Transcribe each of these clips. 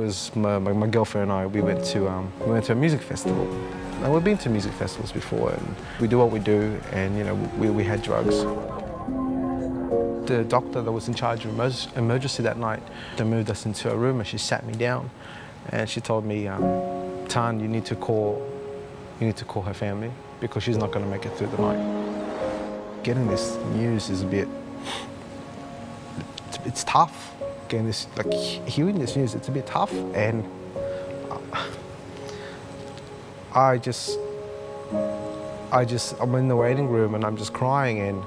was my girlfriend and I. We went to a music festival. And we've been to music festivals before, and we do what we do, and you know, we had drugs. The doctor that was in charge of emergency that night, they moved us into a room and she sat me down, and she told me, Tan, you need to call her family because she's not going to make it through the night. Getting this news is a bit, it's tough. Getting this, like hearing this news, it's a bit tough, and I'm in the waiting room and I'm just crying, and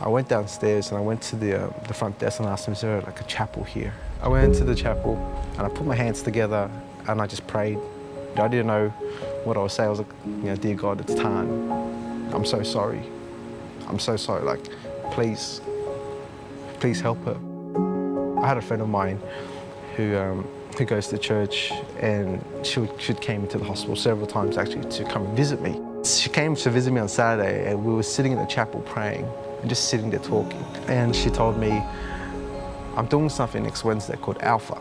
I went downstairs and I went to the front desk and asked them, is there like a chapel here? I went into the chapel and I put my hands together and I just prayed. I didn't know what I was saying. I was like, you know, dear God, it's Tan. I'm so sorry. I'm so sorry, like, please help her. I had a friend of mine who goes to church, and she came into the hospital several times actually to come and visit me. She came to visit me on Saturday, and we were sitting in the chapel praying and just sitting there talking. And she told me, I'm doing something next Wednesday called Alpha.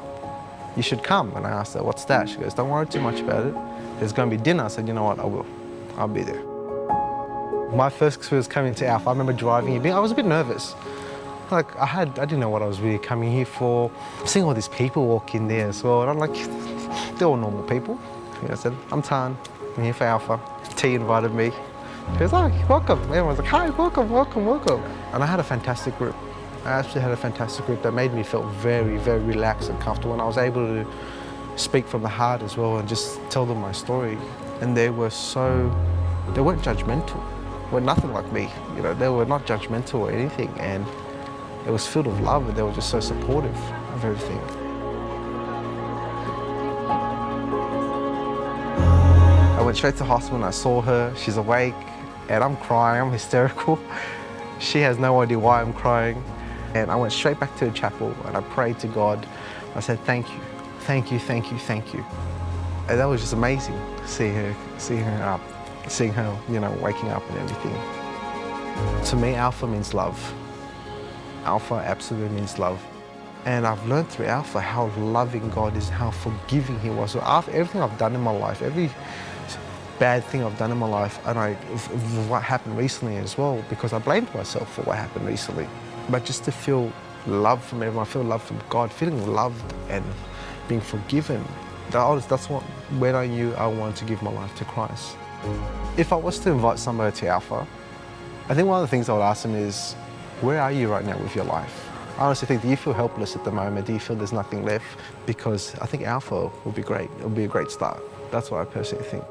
You should come. And I asked her, what's that? She goes, don't worry too much about it. There's going to be dinner. I said, you know what, I will. I'll be there. My first experience coming to Alpha, I remember driving here. I was a bit nervous. Like, I didn't know what I was really coming here for. I'm seeing all these people walk in there as well, and I'm like, they're all normal people. You know, I said, I'm Tan, I'm here for Alpha. T invited me. He goes, oh, welcome. Everyone's like, hi, welcome, welcome, welcome. And I had a fantastic group. I actually had a fantastic group that made me feel very, very relaxed and comfortable, and I was able to speak from the heart as well and just tell them my story. And they weren't judgmental. They were nothing like me. You know, they were not judgmental or anything, and it was filled with love, and they were just so supportive of everything. I went straight to hospital and I saw her. She's awake, and I'm crying, I'm hysterical. She has no idea why I'm crying. And I went straight back to the chapel and I prayed to God. I said, thank you, thank you, thank you, thank you. And that was just amazing, seeing her up, seeing her, you know, waking up and everything. To me, Alpha means love. Alpha absolutely means love. And I've learned through Alpha how loving God is, how forgiving He was. So after everything I've done in my life, every bad thing I've done in my life, and what happened recently as well, because I blamed myself for what happened recently. But just to feel love from everyone, feel love from God, feeling loved and being forgiven, that's when I knew I wanted to give my life to Christ. If I was to invite somebody to Alpha, I think one of the things I would ask them is, where are you right now with your life? I honestly think, do you feel helpless at the moment? Do you feel there's nothing left? Because I think Alpha will be great. It'll be a great start. That's what I personally think.